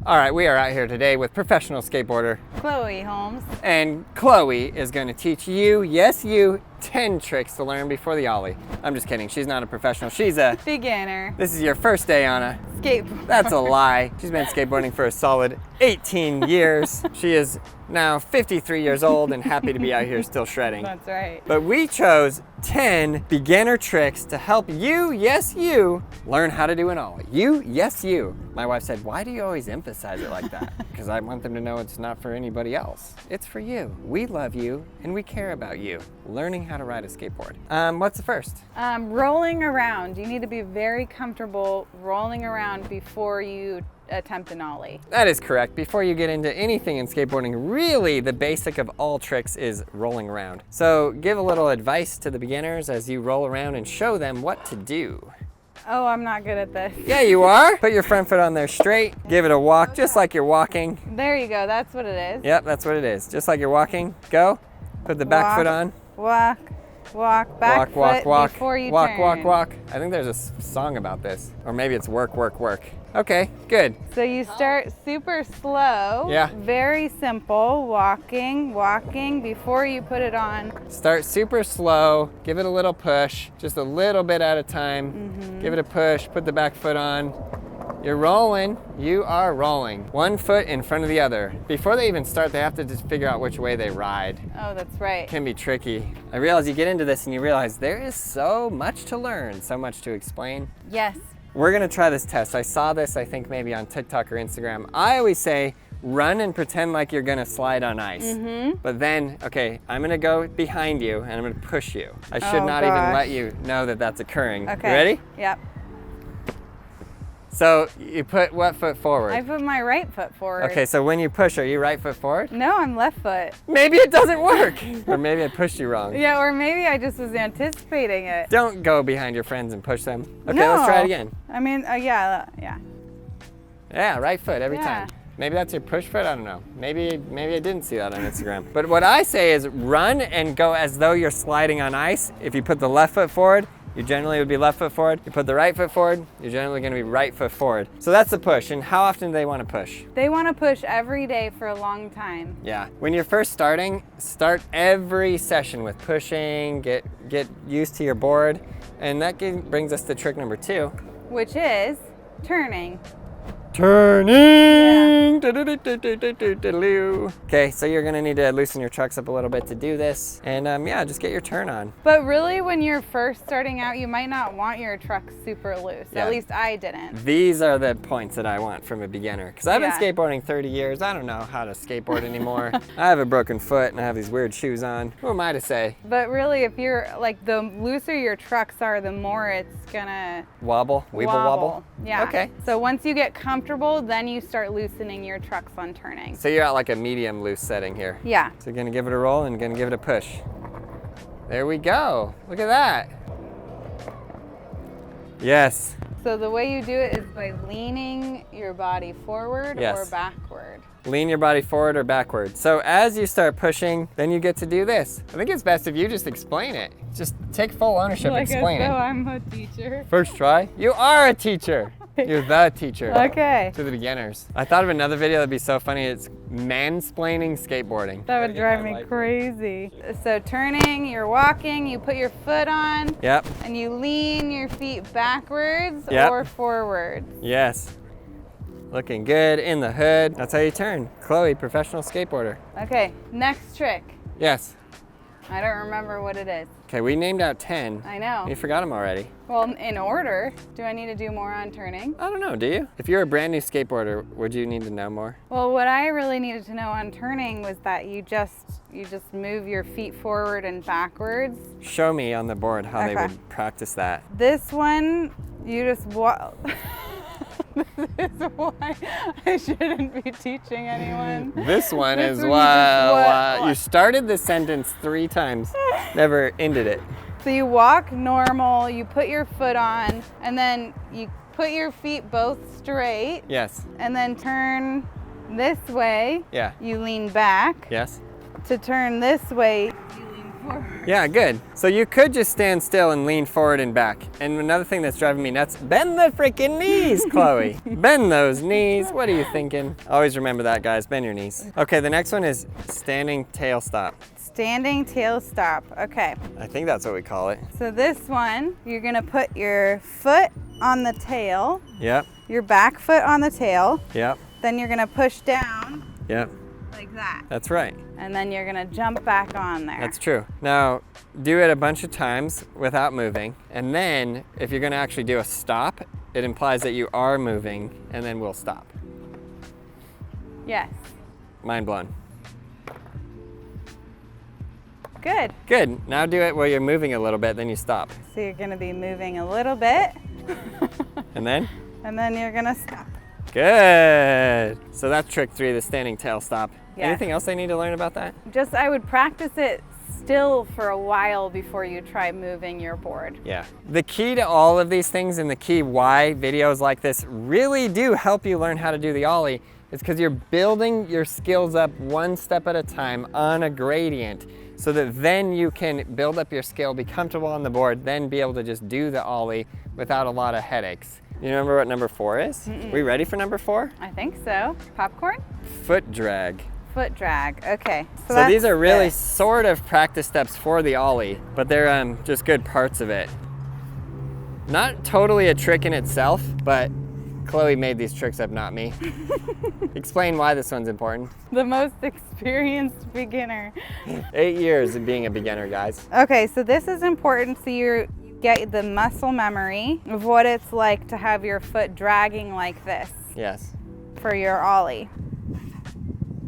All right, we are out here today with professional skateboarder Chloe Holmes. And Chloe is going to teach you, yes you, 10 tricks to learn before the Ollie. I'm just kidding, she's not a professional, she's a beginner. This is your first day on a skateboard. That's a lie. She's been skateboarding for a solid 18 years. She is now 53 years old and happy to be out here still shredding. That's right. But we chose 10 beginner tricks to help you, yes you, learn how to do an Ollie. You, yes you. My wife said, why do you always emphasize it like that? Because I want them to know it's not for anybody else. It's for you. We love you and we care about you. Learning how to ride a skateboard. What's the first? Rolling around. You need to be very comfortable rolling around before you attempt an Ollie. That is correct. Before you get into anything in skateboarding, really the basic of all tricks is rolling around. So give a little advice to the beginners as you roll around and show them what to do. Oh, I'm not good at this. Yeah, you are. Put your front foot on there straight. Give it a walk, just like you're walking. There you go. That's what it is. Yep, that's what it is. Just like you're walking. Go. Put the back foot on. Walk. Walk. Back foot before you turn. Walk. I think there's a song about this. Or maybe it's work. Okay, good. So you start super slow. Yeah. Very simple. Walking before you put it on. Start super slow. Give it a little push. Just a little bit at a time. Give it a push. Put the back foot on. You're rolling. You are rolling. One foot in front of the other. Before they even start, they have to just figure out which way they ride. Oh, that's right. It can be tricky. I realize you get into this and you realize there is so much to learn, so much to explain. Yes. We're gonna try this test. I saw this, I think maybe on TikTok or Instagram. I always say, run and pretend like you're gonna slide on ice. But then, okay, I'm gonna go behind you and I'm gonna push you. I should not even let you know that that's occurring. Okay. You ready? Yep. So you put what foot forward? I put my right foot forward. Okay, so when you push, are you right foot forward? No, I'm left foot. Maybe it doesn't work. Or maybe I pushed you wrong. Yeah, or maybe I just was anticipating it. Don't go behind your friends and push them. Okay, No. let's try it again. I mean, yeah. Yeah, right foot every time. Maybe that's your push foot, I don't know. Maybe I didn't see that on Instagram. But what I say is run and go as though you're sliding on ice. If you put the left foot forward, you generally would be left foot forward. You put the right foot forward, you're generally gonna be right foot forward. So that's the push. And how often do they wanna push? They wanna push every day for a long time. Yeah, when you're first starting, start every session with pushing, get used to your board. And that brings us to trick number 2. Which is turning. Turning! Okay, so you're gonna need to loosen your trucks up a little bit to do this. And yeah, just get your turn on. But really, when you're first starting out, you might not want your trucks super loose. Yeah. At least I didn't. These are the points that I want from a beginner. Because I've been skateboarding 30 years. I don't know how to skateboard anymore. I have a broken foot and I have these weird shoes on. Who am I to say? But really, if you're like, the looser your trucks are, the more it's gonna wobble. Yeah. Okay. So once you get comfortable, then you start loosening your trucks on turning. So you're at like a medium loose setting here. Yeah. So you're gonna give it a roll and gonna give it a push. There we go. Look at that. Yes. So the way you do it is by leaning your body forward or backward. Lean your body forward or backward. So as you start pushing, then you get to do this. I think it's best if you just explain it. Just take full ownership, explain it. I'm a teacher. First try. You are a teacher. You're the teacher. Okay. To the beginners. I thought of another video that'd be so funny. It's mansplaining skateboarding. That would drive me crazy. So turning, you're walking, you put your foot on. Yep. And you lean your feet backwards or forwards. Yes. Looking good in the hood. That's how you turn. Chloe, professional skateboarder. Okay, next trick. Yes. I don't remember what it is. Okay, we named out 10. I know. You forgot them already. Well, in order. Do I need to do more on turning? I don't know, do you? If you're a brand new skateboarder, would you need to know more? Well, what I really needed to know on turning was that you just move your feet forward and backwards. Show me on the board how they would practice that. This one, you just walk. This is why I shouldn't be teaching anyone. This one is why you started the sentence 3 times, never ended it. So you walk normal, you put your foot on, and then you put your feet both straight. Yes. And then turn this way. Yeah. You lean back. Yes. To turn this way, you lean forward. Yeah, good. So you could just stand still and lean forward and back. And another thing that's driving me nuts, bend the freaking knees, Chloe. Bend those knees. What are you thinking? Always remember that, guys. Bend your knees. Okay, the next one is standing tail stop. Standing tail stop. Okay. I think that's what we call it. So this one, you're gonna put your foot on the tail, Yep, your back foot on the tail, yep, then you're gonna push down yep. like that. That's right. And then you're gonna jump back on there. That's true. Now, do it a bunch of times without moving. And then, if you're gonna actually do a stop, it implies that you are moving, and then we'll stop. Yes. Mind blown. Good. Good. Now do it where you're moving a little bit, then you stop. So you're gonna be moving a little bit. And then? And then you're gonna stop. Good. So that's trick 3, the standing tail stop. Yes. Anything else I need to learn about that? Just, I would practice it still for a while before you try moving your board. Yeah. The key to all of these things and the key why videos like this really do help you learn how to do the Ollie is because you're building your skills up one step at a time on a gradient so that then you can build up your skill, be comfortable on the board, then be able to just do the Ollie without a lot of headaches. You remember what number 4 is? We ready for number 4? I think so. Popcorn? Foot drag. Foot drag. Okay. So these are really sort of practice steps for the Ollie, but they're just good parts of it. Not totally a trick in itself, but Chloe made these tricks up, not me. Explain why this one's important. The most experienced beginner. 8 years of being a beginner, guys. Okay, so this is important so you get the muscle memory of what it's like to have your foot dragging like this Yes. for your Ollie.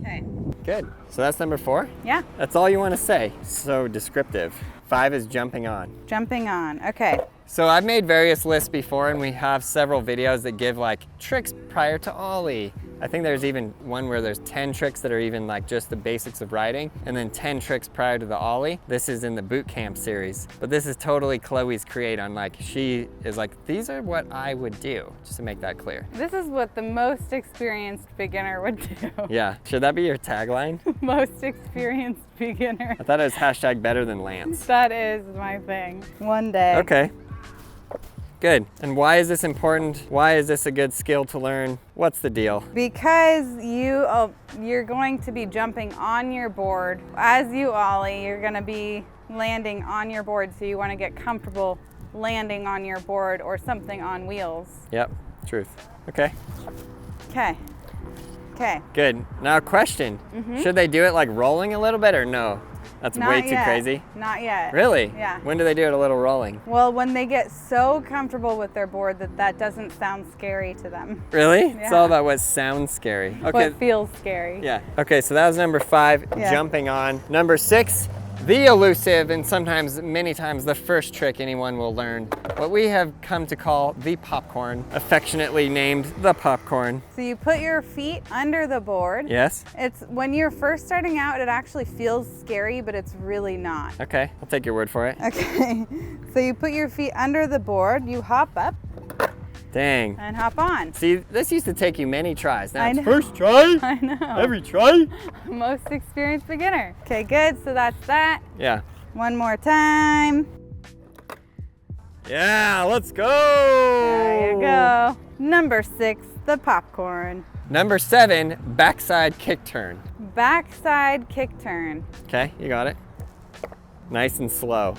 Okay. Good. So that's number 4? Yeah, That's all you want to say. So descriptive. 5 is jumping on. jumping on. Okay. So I've made various lists before and we have several videos that give like tricks prior to Ollie. I think there's even one where there's 10 tricks that are even like just the basics of riding and then 10 tricks prior to the Ollie. This is in the boot camp series, but this is totally Chloe's create on like, she is like, these are what I would do, just to make that clear. This is what the most experienced beginner would do. Yeah, should that be your tagline? Most experienced beginner. I thought it was hashtag better than Lance. That is my thing. One day. Okay. Good. And why is this important? Why is this a good skill to learn? What's the deal? Because you're going to be jumping on your board. As you Ollie, you're going to be landing on your board, so you want to get comfortable landing on your board or something on wheels. Yep, truth. Okay. Okay. Okay. Good. Now question. Should they do it like rolling a little bit or no? That's Not way too yet. crazy. Not yet. Really? Yeah. When do they do it a little rolling? Well, when they get so comfortable with their board that doesn't sound scary to them. Really? It's Yeah. all about what sounds scary. Okay. What feels scary. Yeah. Okay, so that was number 5, Yeah. jumping on. Number 6, the elusive and sometimes, many times, the first trick anyone will learn. What we have come to call the popcorn, affectionately named the popcorn. So you put your feet under the board. Yes? It's when you're first starting out, it actually feels scary, but it's really not. Okay, I'll take your word for it. Okay, so you put your feet under the board, you hop up Dang. and hop on. See, this used to take you many tries. Now I it's know. first try, I know. every try. Most experienced beginner. Okay, good, so that's that. Yeah. One more time. Yeah, let's go. There you go. Number 6, the popcorn. Number 7, backside kick turn. Backside kick turn. Okay, you got it. Nice and slow.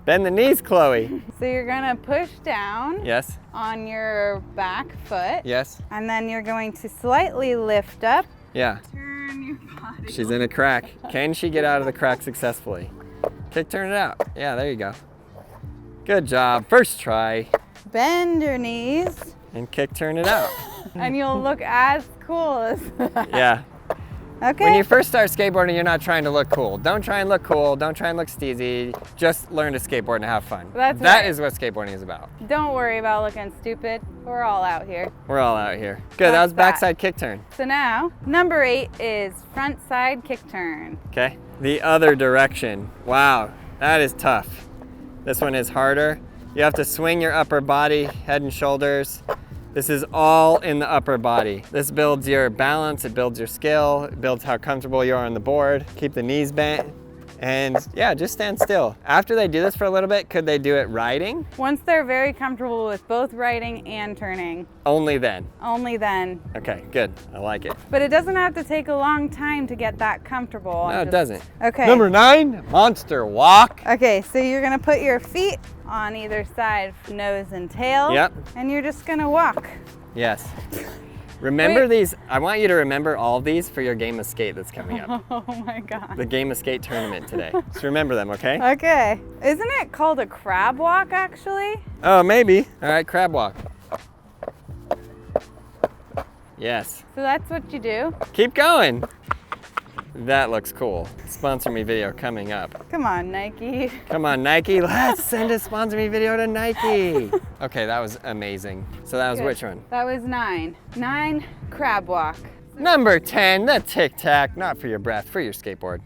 Bend the knees, Chloe. So you're gonna push down Yes, on your back foot, yes, and then you're going to slightly lift up. yeah. Turn your body. She's in a crack. Can she get out of the crack successfully? Kick turn it out. Yeah, there you go. Good job. First try. Bend your knees, And kick turn it out. and you'll look as cool as that. Yeah. Okay. When you first start skateboarding, you're not trying to look cool. Don't try and look cool. Don't try and look steezy. Just learn to skateboard and have fun. That That right. is what skateboarding is about. Don't worry about looking stupid. We're all out here. We're all out here. Good, that That's was backside kick turn. So now, number 8 is frontside kick turn. Okay, the other direction. Wow, that is tough. This one is harder. You have to swing your upper body, head and shoulders. This is all in the upper body. This builds your balance, it builds your skill, it builds how comfortable you are on the board. Keep the knees bent. And yeah, just stand still. After they do this for a little bit, could they do it riding? Once they're very comfortable with both riding and turning. Only then. Only then. Okay, good. I like it. But it doesn't have to take a long time to get that comfortable. No, it doesn't. Okay. Number 9, monster walk. Okay, so you're gonna put your feet on either side, nose and tail. Yep. And you're just gonna walk. Yes. Remember these. I want you to remember all these for your game of skate that's coming up. Oh my God. The game of skate tournament today. Just remember them, okay? Okay. Isn't it called a crab walk actually? Oh, maybe. All right, crab walk. Yes. So that's what you do? Keep going. That looks cool. Sponsor me video coming up. Come on, Nike. Come on, Nike. Let's send a sponsor me video to Nike. Okay, that was amazing. So that was Good. which one? That was 9. 9, crab walk. Number 10, the tic tac. Not for your breath, for your skateboard.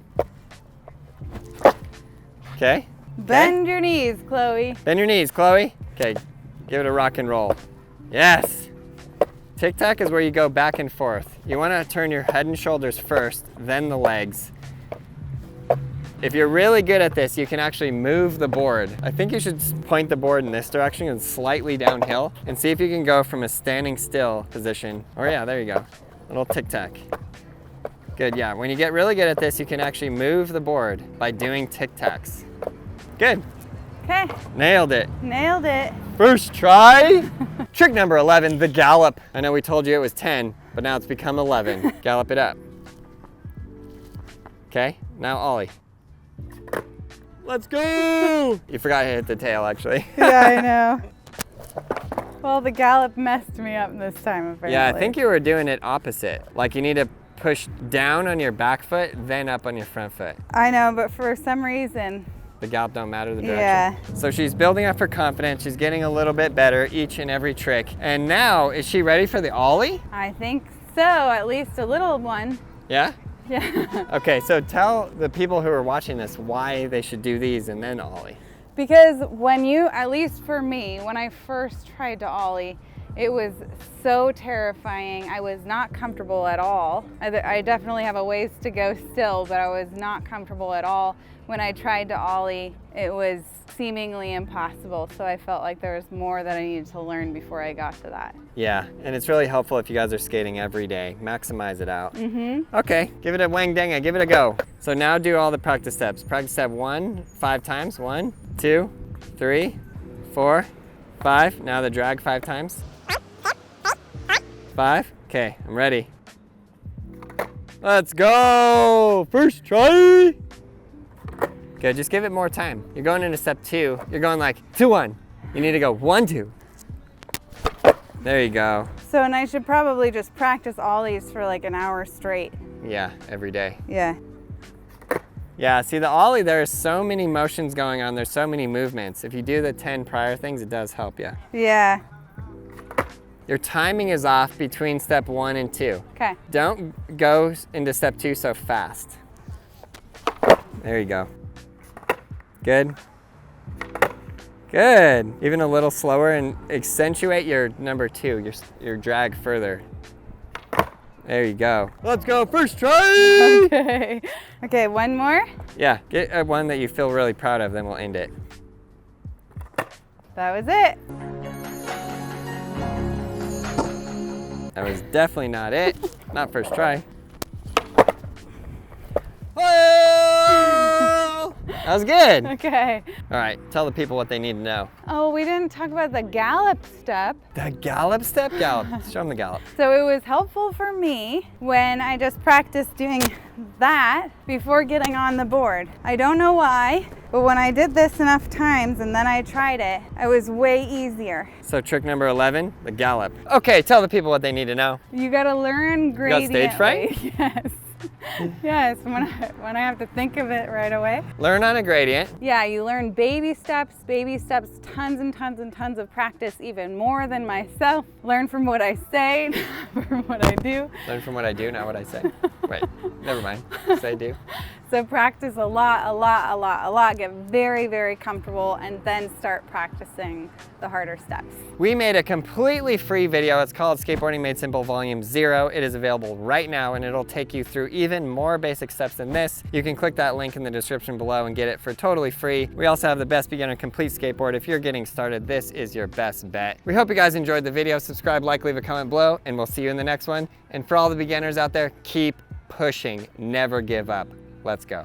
Okay. Bend your knees, Chloe. Bend your knees, Chloe. Okay, give it a rock and roll. Yes. Tic tac is where you go back and forth. You want to turn your head and shoulders first, then the legs. If you're really good at this, you can actually move the board. I think you should point the board in this direction and slightly downhill and see if you can go from a standing still position. Or yeah, there you go. Little tic tac. Good, yeah. When you get really good at this, you can actually move the board by doing tic tacs. Good. Okay. Nailed it. Nailed it. First try. Trick number 11, the gallop. I know we told you it was 10, but now it's become 11. Gallop it up. Okay, now Ollie. Let's go. You forgot to hit the tail, actually. Yeah, I know. Well, the gallop messed me up this time, apparently. Yeah, I think you were doing it opposite. Like you need to push down on your back foot, then up on your front foot. I know, but for some reason, the gallop don't matter the direction. Yeah. So she's building up her confidence. She's getting a little bit better each and every trick. And now, is she ready for the Ollie? I think so, at least a little one. Yeah? Yeah. Okay, so tell the people who are watching this why they should do these and then Ollie. Because when you, at least for me, when I first tried to Ollie, it was so terrifying. I was not comfortable at all. I definitely have a ways to go still, but I was not comfortable at all. When I tried to Ollie, it was seemingly impossible. So I felt like there was more that I needed to learn before I got to that. Yeah, and it's really helpful if you guys are skating every day. Maximize it out. Okay, give it a wang danga, give it a go. So now do all the practice steps. Practice step 1, 5 times. 1, 2, 3, 4, 5. Now the drag 5 times. 5. Okay, I'm ready. Let's go! First try! Good, just give it more time. You're going into step 2. You're going like 2, 1. You need to go 1, 2. There you go. So, and I should probably just practice Ollies for like an hour straight. Yeah, every day. Yeah. Yeah, see the Ollie, there's so many motions going on. There's so many movements. If you do the 10 prior things, it does help you. Yeah. Your timing is off between step 1 and 2. Okay. Don't go into step 2 so fast. There you go. Good. Good. Even a little slower and accentuate your number 2, your drag further. There you go. Let's go, first try! Okay. Okay, one more. Yeah, get one that you feel really proud of, then we'll end it. That was it. That was definitely not it. Not first try. Whoa! That was good. Okay. All right, tell the people what they need to know. Oh, we didn't talk about the gallop step. The gallop step? Gallop. Show them the gallop. So it was helpful for me when I just practiced doing that before getting on the board. I don't know why, but when I did this enough times and then I tried it, it was way easier. So trick number 11, the gallop. Okay, tell the people what they need to know. You gotta learn gradiently. You got stage fright? Yes. Yes, when I have to think of it right away. Learn on a gradient. Yeah, you learn baby steps, tons and tons and tons of practice, even more than myself. Learn from what I say, not from what I do. Learn from what I do, not what I say. Wait, never mind. Say do. So practice a lot, get very, very comfortable, and then start practicing the harder steps. We made a completely free video. It's called Skateboarding Made Simple Volume 0. It is available right now, and it'll take you through even more basic steps than this. You can click that link in the description below and get it for totally free. We also have the best beginner complete skateboard. If you're getting started, this is your best bet. We hope you guys enjoyed the video. Subscribe, like, leave a comment below, and we'll see you in the next one. And for all the beginners out there, keep pushing, never give up. Let's go.